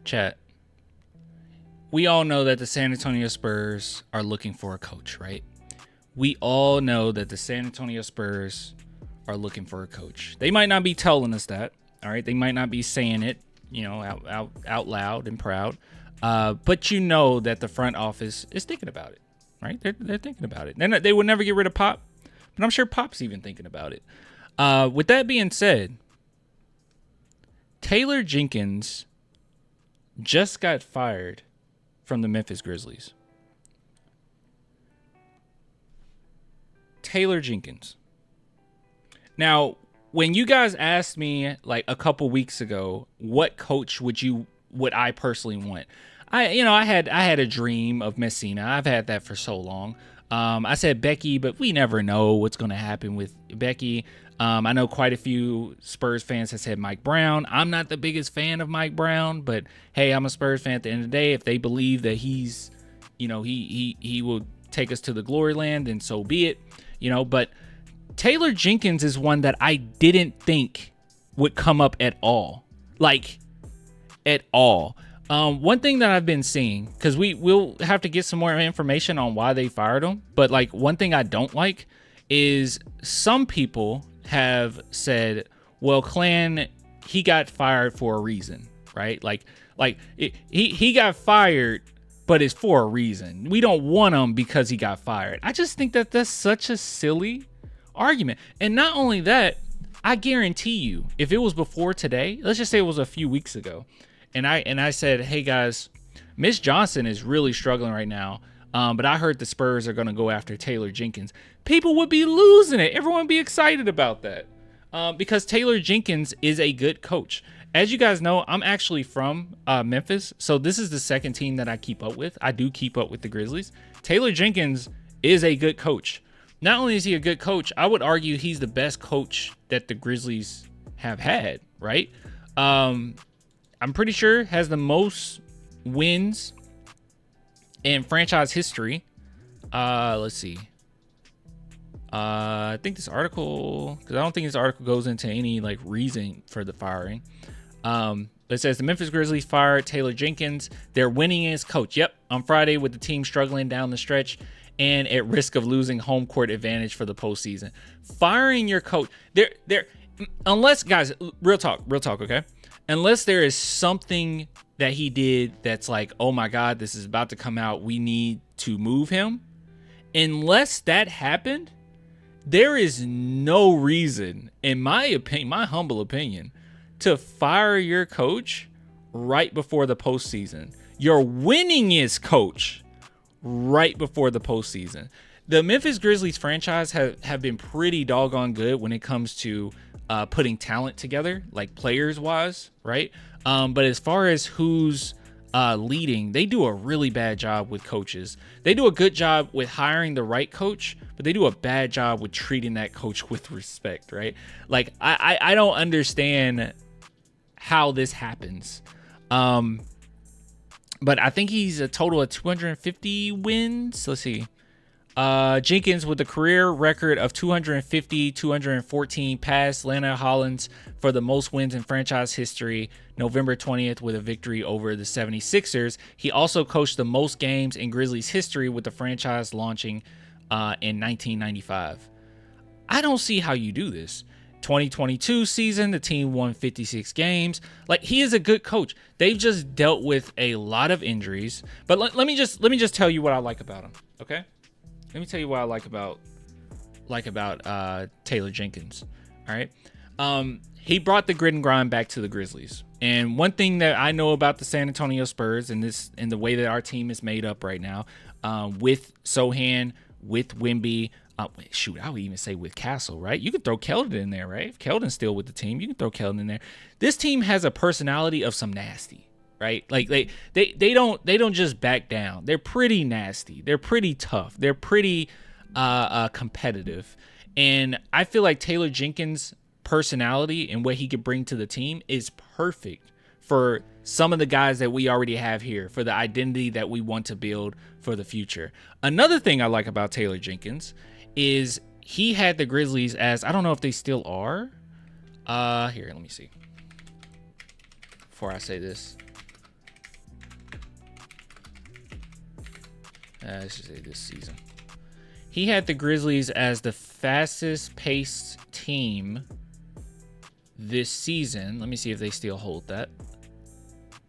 Chat. We all know that the San Antonio Spurs are looking for a coach, right? We all know that the San Antonio Spurs are looking for a coach. They might not be telling us that, all right? They might not be saying it, out loud and proud. But you know that the front office is thinking about it, right? They're thinking about it. They would never get rid of Pop, but I'm sure Pop's even thinking about it. With that being said, Taylor Jenkins just got fired from the Memphis Grizzlies. Taylor Jenkins. Now, when you guys asked me like a couple weeks ago, what coach would I personally want? I had a dream of Messina. I've had that for so long. I said Becky, but we never know what's going to happen with Becky. I know quite a few Spurs fans have said Mike Brown. I'm not the biggest fan of Mike Brown, but hey, I'm a Spurs fan at the end of the day. If they believe that he's, he will take us to the glory land, then so be it. But Taylor Jenkins is one that I didn't think would come up at all. Like, at all. One thing that I've been seeing, because we'll have to get some more information on why they fired him, but like one thing I don't like is some people have said, well, Clan, he got fired for a reason, right? He got fired, but it's for a reason. We don't want him because he got fired. I just think that that's such a silly argument. And not only that, I guarantee you, if it was before today, let's just say it was a few weeks ago, and I said, hey guys, Mitch Johnson is really struggling right now, but I heard the Spurs are going to go after Taylor Jenkins. People would be losing it. Everyone would be excited about that, because Taylor Jenkins is a good coach. As you guys know, I'm actually from Memphis, so this is the second team that I keep up with. I do keep up with the Grizzlies. Taylor Jenkins is a good coach. Not only is he a good coach, I would argue he's the best coach that the Grizzlies have had, right? I'm pretty sure has the most wins in franchise history. Let's see. I think this article, because I don't think this article goes into any like reason for the firing. It says the Memphis Grizzlies fired Taylor Jenkins. They're winningest coach. Yep, on Friday with the team struggling down the stretch and at risk of losing home court advantage for the postseason. Firing your coach, unless, guys, real talk, okay? Unless there is something that he did that's like, oh my God, this is about to come out, we need to move him. Unless that happened, there is no reason, in my opinion, my humble opinion, to fire your coach right before the postseason. Your winningest coach right before the postseason. The Memphis Grizzlies franchise have been pretty doggone good when it comes to putting talent together, like players wise, right? But as far as who's leading, they do a really bad job with coaches. They do a good job with hiring the right coach, but they do a bad job with treating that coach with respect, right? Like, I don't understand how this happens. But I think he's a total of 250 wins. Let's see. Jenkins with a career record of 250, 214 past Lana Hollins for the most wins in franchise history, November 20th with a victory over the 76ers. He also coached the most games in Grizzlies history with the franchise launching in 1995. I don't see how you do this. 2022 season, the team won 56 games. Like, he is a good coach. They've just dealt with a lot of injuries. But let me just tell you what I like about him, okay? Let me tell you what I like about Taylor Jenkins. All right. He brought the grit and grind back to the Grizzlies. And one thing that I know about the San Antonio Spurs and the way that our team is made up right now, with Sohan, with Wemby, I would even say with Castle, right? You could throw Keldon in there, right? If Keldon's still with the team, you can throw Keldon in there. This team has a personality of some nasty, right? Like they don't just back down. They're pretty nasty. They're pretty tough. They're pretty competitive. And I feel like Taylor Jenkins' personality and what he could bring to the team is perfect for some of the guys that we already have here, for the identity that we want to build for the future. Another thing I like about Taylor Jenkins is he had the Grizzlies as, I don't know if they still are. Here, let me see. Before I say this. I should say this season. He had the Grizzlies as the fastest paced team this season. Let me see if they still hold that.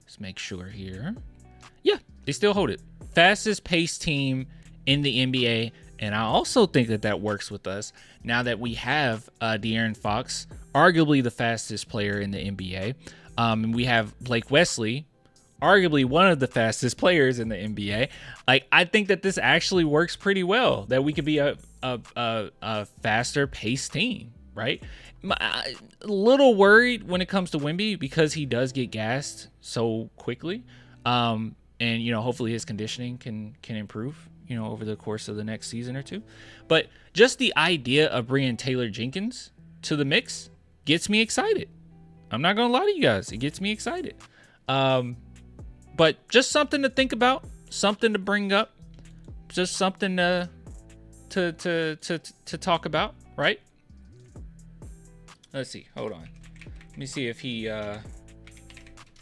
Let's make sure here. Yeah, they still hold it. Fastest paced team in the NBA. And I also think that that works with us now that we have De'Aaron Fox, arguably the fastest player in the NBA. And we have Blake Wesley, arguably one of the fastest players in the NBA. Like, I think that this actually works pretty well, that we could be a faster paced team, right? A little worried when it comes to Wemby because he does get gassed so quickly. And, you know, hopefully his conditioning can improve, you know, over the course of the next season or two. But just the idea of bringing Taylor Jenkins to the mix gets me excited. I'm not going to lie to you guys. It gets me excited. But just something to think about, something to bring up, just something to talk about, right? Let's see. Hold on. Let me see if he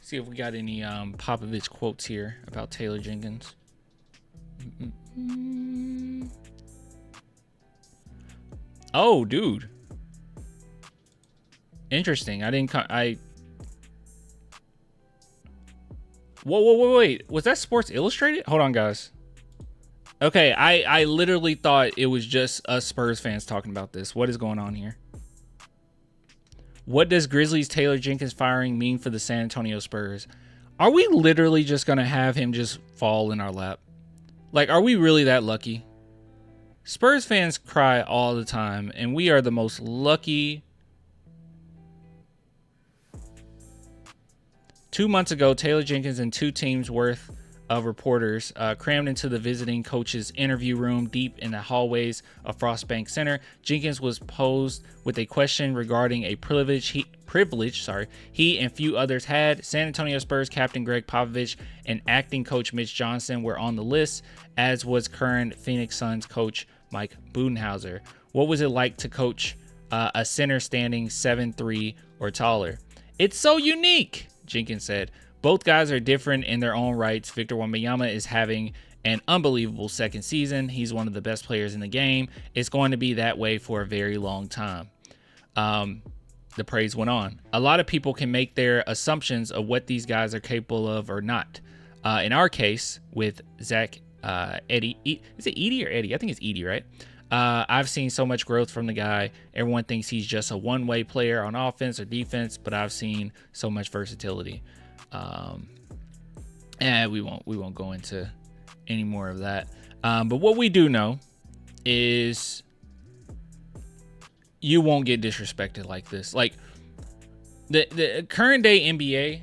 see if we got any Popovich quotes here about Taylor Jenkins. Oh, dude. Interesting. Whoa, wait. Was that Sports Illustrated? Hold on, guys. Okay, I literally thought it was just us Spurs fans talking about this. What is going on here? What does Grizzlies Taylor Jenkins firing mean for the San Antonio Spurs? Are we literally just going to have him just fall in our lap? Like, are we really that lucky? Spurs fans cry all the time, and we are the most lucky. 2 months ago, Taylor Jenkins and two teams worth of reporters crammed into the visiting coach's interview room deep in the hallways of Frostbank Center. Jenkins was posed with a question regarding a privilege he and few others had. San Antonio Spurs captain Greg Popovich and acting coach Mitch Johnson were on the list, as was current Phoenix Suns coach Mike Budenholzer. What was it like to coach a center standing 7'3" or taller? It's so unique, Jenkins said. Both guys are different in their own rights. Victor Wembanyama is having an unbelievable second season. He's one of the best players in the game. It's going to be that way for a very long time. The praise went on. A lot of people can make their assumptions of what these guys are capable of or not. In our case, with Zach Edey, is it Edey or Eddie? I think it's Edey, right? I've seen so much growth from the guy. Everyone thinks he's just a one-way player on offense or defense, but I've seen so much versatility. And we won't go into any more of that. But what we do know is you won't get disrespected like this. Like the current day NBA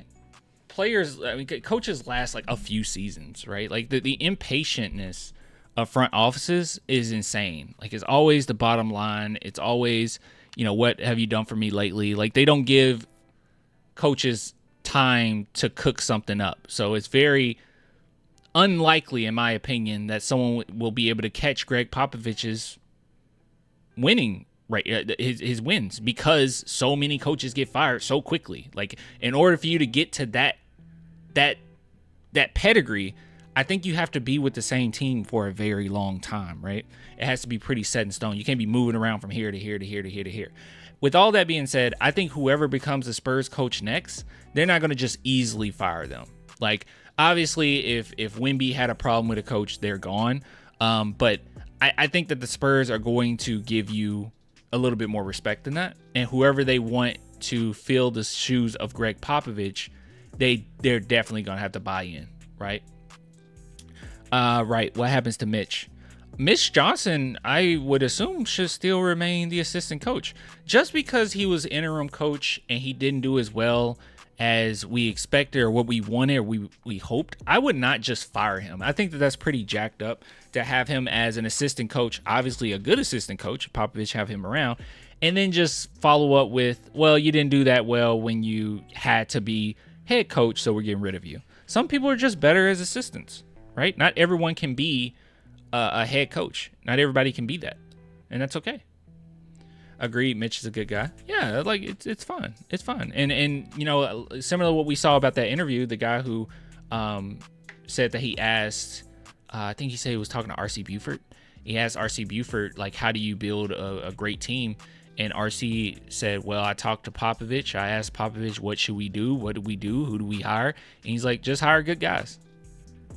players, coaches last like a few seasons, right? Like the impatientness of front offices is insane. Like, it's always the bottom line. It's always, what have you done for me lately? Like, they don't give coaches time to cook something up. So it's very unlikely, in my opinion, that someone will be able to catch Greg Popovich's winning his wins, because so many coaches get fired so quickly. Like, in order for you to get to that pedigree, I think you have to be with the same team for a very long time, right? It has to be pretty set in stone. You can't be moving around from here to here to here to here to here. With all that being said, I think whoever becomes the Spurs coach next, they're not going to just easily fire them. Like, obviously, if Wemby had a problem with a coach, they're gone. But I think that the Spurs are going to give you a little bit more respect than that. And whoever they want to fill the shoes of Greg Popovich, they're definitely going to have to buy in, right? Right. What happens to Mitch? Mitch Johnson, I would assume, should still remain the assistant coach. Just because he was interim coach and he didn't do as well as we expected or what we wanted or we hoped, I would not just fire him. I think that that's pretty jacked up to have him as an assistant coach, obviously a good assistant coach, Popovich have him around, and then just follow up with, well, you didn't do that well when you had to be head coach, so we're getting rid of you. Some people are just better as assistants, right? Not everyone can be a head coach. Not everybody can be that, and that's okay. Agreed. Mitch is a good guy. Yeah, like it's fun. It's fun. And similar to what we saw about that interview, the guy who said that he asked I think he said he was talking to RC Buford. He asked RC Buford, like, how do you build a great team? And RC said, well, I talked to Popovich. I asked Popovich, what should we do? What do we do? Who do we hire? And he's like, just hire good guys.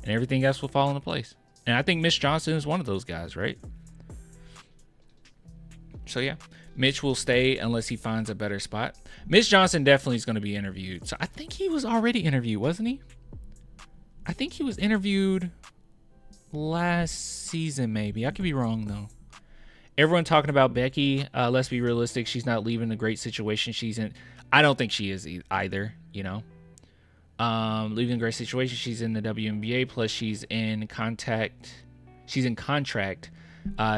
And everything else will fall into place. And I think Mitch Johnson is one of those guys, right? So, yeah. Mitch will stay unless he finds a better spot. Mitch Johnson definitely is going to be interviewed. So, I think he was already interviewed, wasn't he? I think he was interviewed last season, maybe. I could be wrong, though. Everyone talking about Becky. Let's be realistic. She's not leaving the great situation she's in. I don't think she is either, you know. Leaving a great situation. She's in the WNBA. Plus, she's in contract.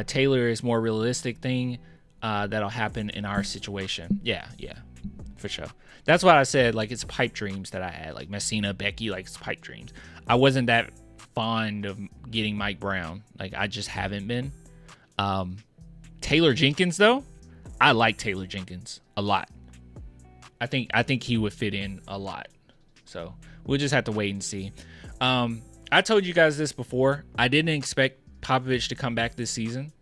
Taylor is more realistic thing that'll happen in our situation. Yeah, for sure. That's why I said, like, it's pipe dreams that I had. Like, Messina, Becky, like, it's pipe dreams. I wasn't that fond of getting Mike Brown. Like, I just haven't been. Taylor Jenkins, though, I like Taylor Jenkins a lot. I think he would fit in a lot. So we'll just have to wait and see. I told you guys this before. I didn't expect Popovich to come back this season.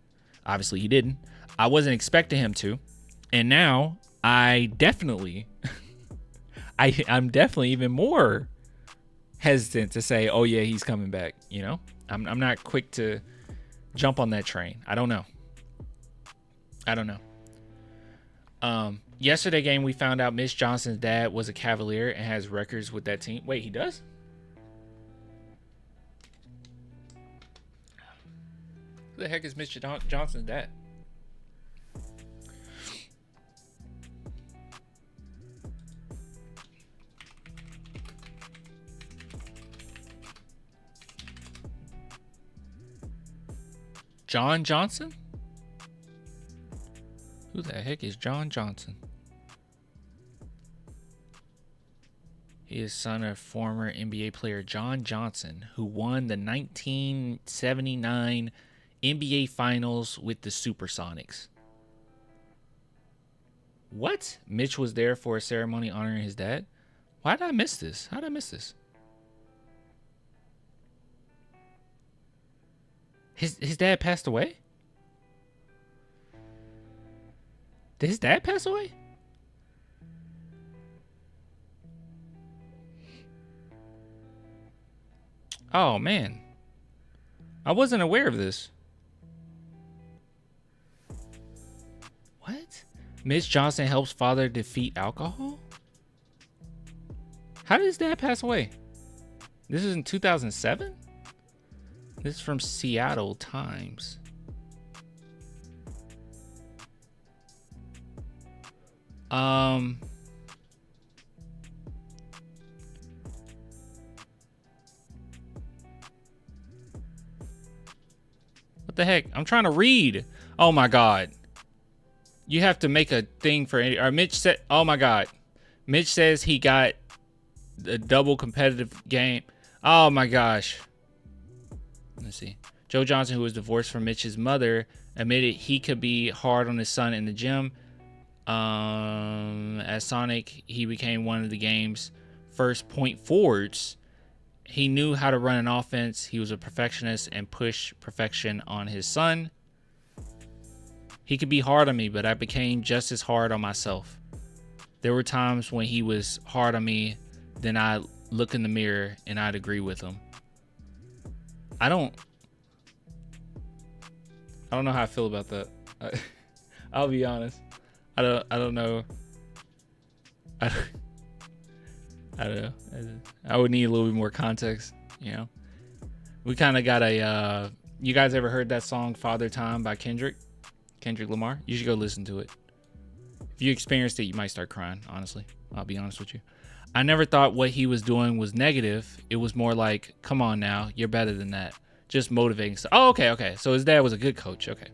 Obviously, he didn't. I wasn't expecting him to. And now I definitely, I'm definitely even more hesitant to say, oh, yeah, he's coming back. You know, I'm not quick to jump on that train. I don't know. Yesterday game, we found out Mitch Johnson's dad was a Cavalier and has records with that team. Wait, he does? Who the heck is Mitch Johnson's dad? John Johnson? Who the heck is John Johnson? He is son of former NBA player John Johnson, who won the 1979 NBA Finals with the Supersonics. What? Mitch was there for a ceremony honoring his dad? Why did I miss this? How did I miss this? His dad passed away? Did his dad pass away? Oh, man. I wasn't aware of this. What? Mitch Johnson helps father defeat alcohol? How did his dad pass away? This is in 2007? This is from Seattle Times. What the heck? I'm trying to read. Oh my God. You have to make a thing for any. Or Mitch said, oh my God. Mitch says he got a double competitive game. Oh my gosh. Let's see. Joe Johnson, who was divorced from Mitch's mother, admitted he could be hard on his son in the gym. As Sonic, he became one of the game's first point forwards. He knew how to run an offense. He was a perfectionist and pushed perfection on his son. He could be hard on me, but I became just as hard on myself. There were times when he was hard on me, then I'd look in the mirror and I'd agree with him. I don't know how I feel about that. I'll be honest. I don't know. I don't know. I would need a little bit more context, you know. We kind of got a you guys ever heard that song Father Time by Kendrick Lamar? You should go listen to it. If you experienced it, you might start crying, honestly. I'll be honest with you. I never thought what he was doing was negative. It was more like, come on now, you're better than that. Just motivating. So, oh, okay. So his dad was a good coach. Okay.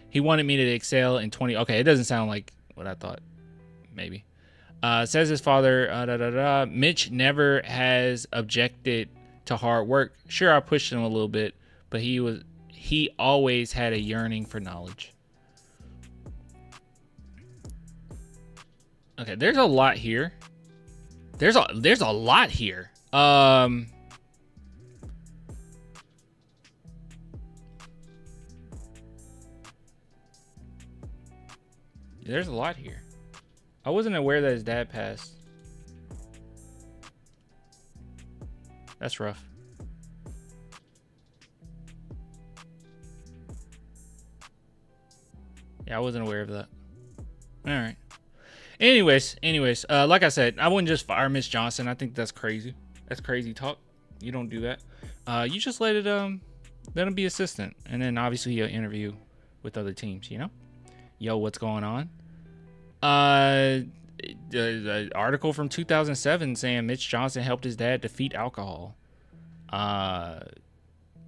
He wanted me to excel in 20. Okay, it doesn't sound like what I thought. Maybe. Says his father, Mitch never has objected to hard work. Sure, I pushed him a little bit, but he always had a yearning for knowledge. Okay, there's a lot here. There's a lot here. There's a lot here. I wasn't aware that his dad passed. That's rough. Yeah, I wasn't aware of that. All right. Anyways, like I said, I wouldn't just fire Mitch Johnson. I think that's crazy. That's crazy talk. You don't do that. You just let him be assistant, and then obviously he'll interview with other teams. You know, yo, what's going on? The article from 2007 saying Mitch Johnson helped his dad defeat alcohol.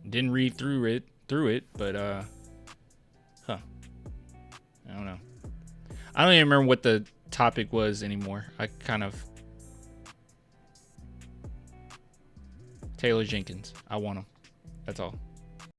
Didn't read through it, but I don't know. I don't even remember what the topic was anymore. I kind of Taylor Jenkins. I want him. That's all.